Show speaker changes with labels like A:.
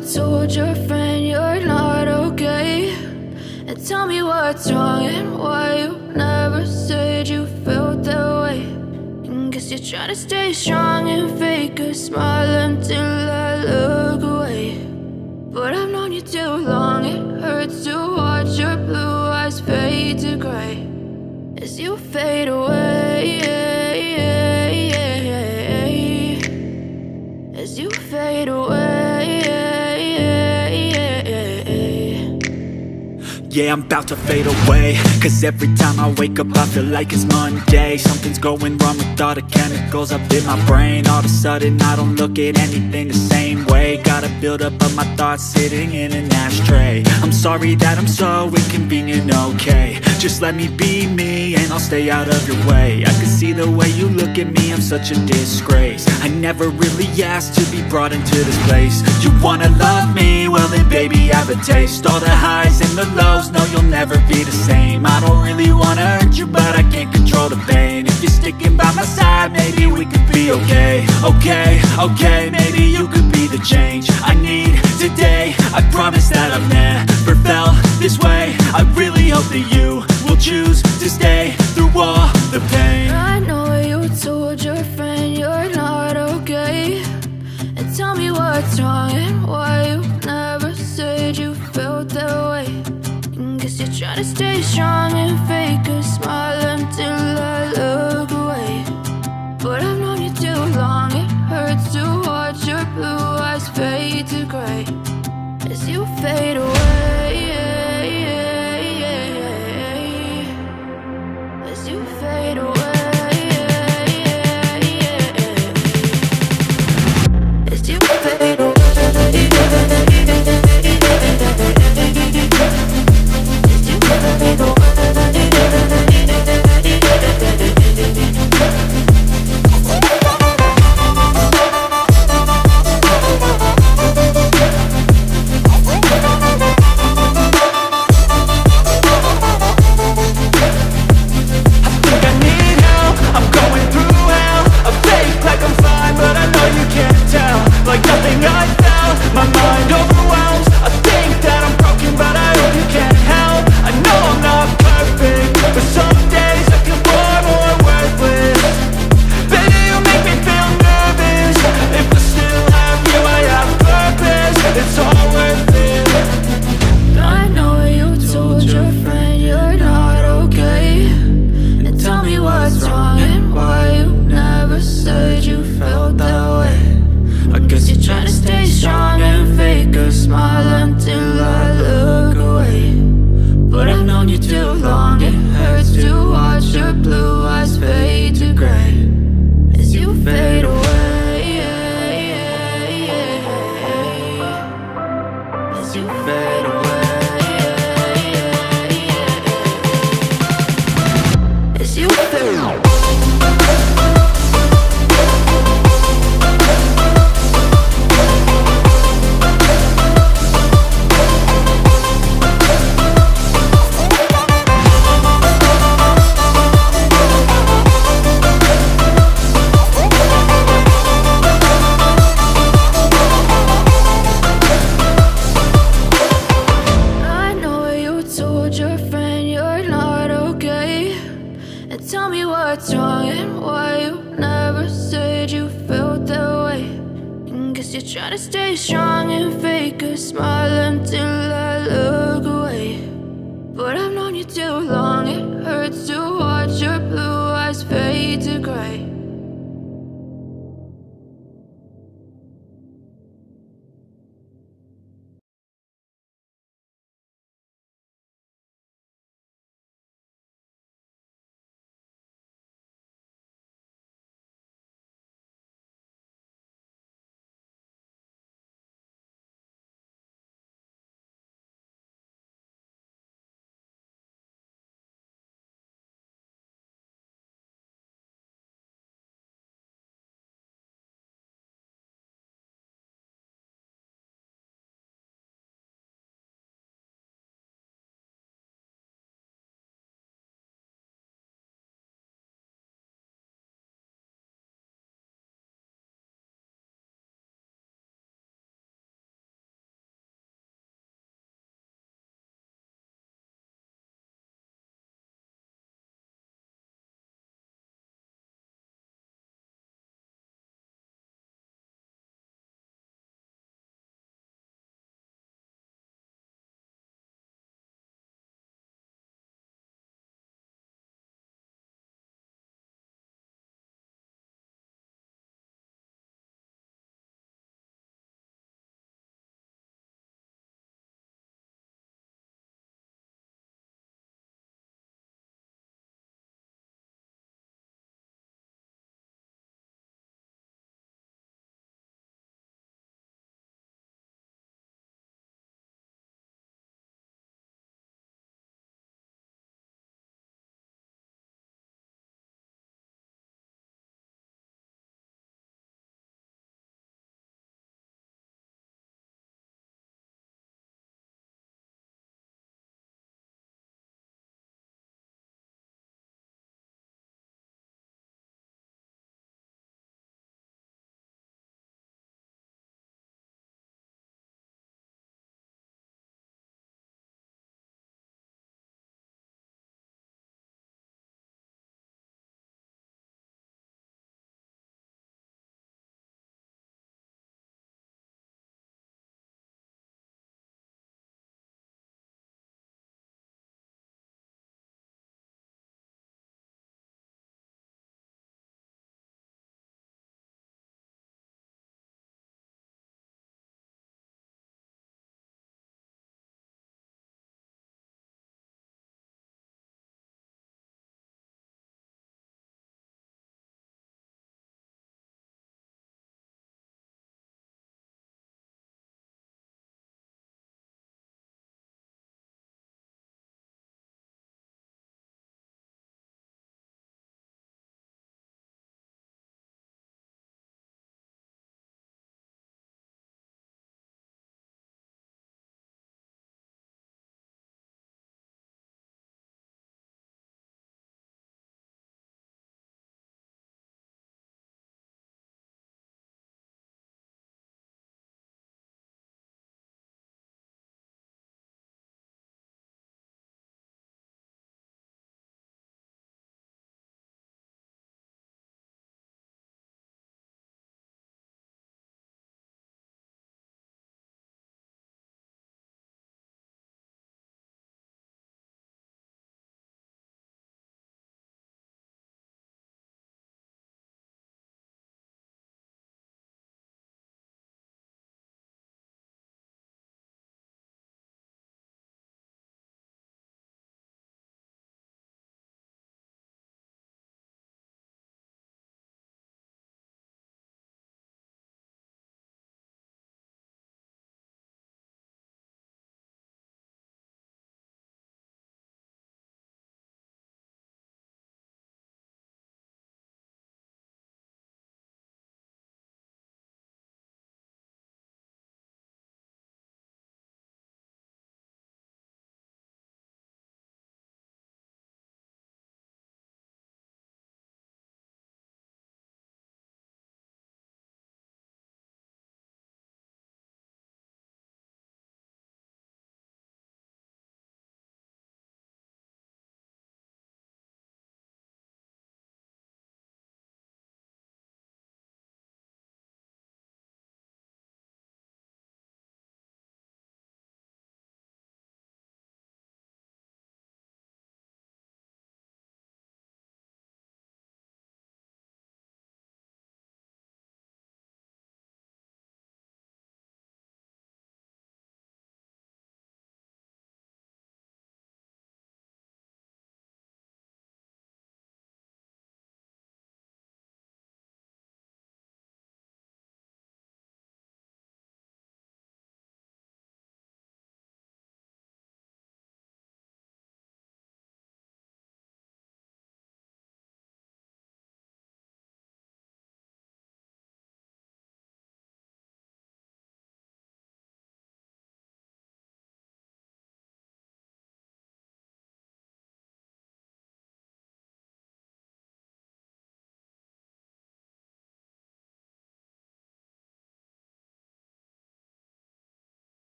A: you told your friend you're not okay? And tell me what's wrong and why you never said you felt that way. And guess you're trying to stay strong and fake a smile until I look away. But I've known you too long, it hurts to watch your blue eyes fade to gray as you fade away, as you fade away.
B: Yeah, I'm about to fade away, cause every time I wake up I feel like it's Monday. Something's going wrong with all the chemicals up in my brain. All of a sudden I don't look at anything the same way. Gotta build up of my thoughts sitting in an ashtray. I'm sorry that I'm so inconvenient, okay? Just let me be me and I'll stay out of your way. I can see the way you look at me, I'm such a disgrace. I never really asked to be brought into this place. You wanna love me? Well then baby have a taste. All the highs and the lows, no, you'll never be the same. I don't really wanna hurt you, but I can't control the pain. If you're sticking by my side, maybe we could be okay. Okay, maybe you could be the change I need today. I promise that I've never felt this way. I really hope that you will choose to stay through all the pain.
A: I know you told your friend you're not okay. And tell me what's wrong and why you never said you felt that way. Guess you're trying to stay strong and fake a smile until I look away. But I've known you too long, it hurts to watch your blue eyes fade to gray as you fade away, as you fade away, as you fade away. Try to stay strong and fake a smile until I look away. But I've known you too long, it hurts to watch your blue eyes fade to gray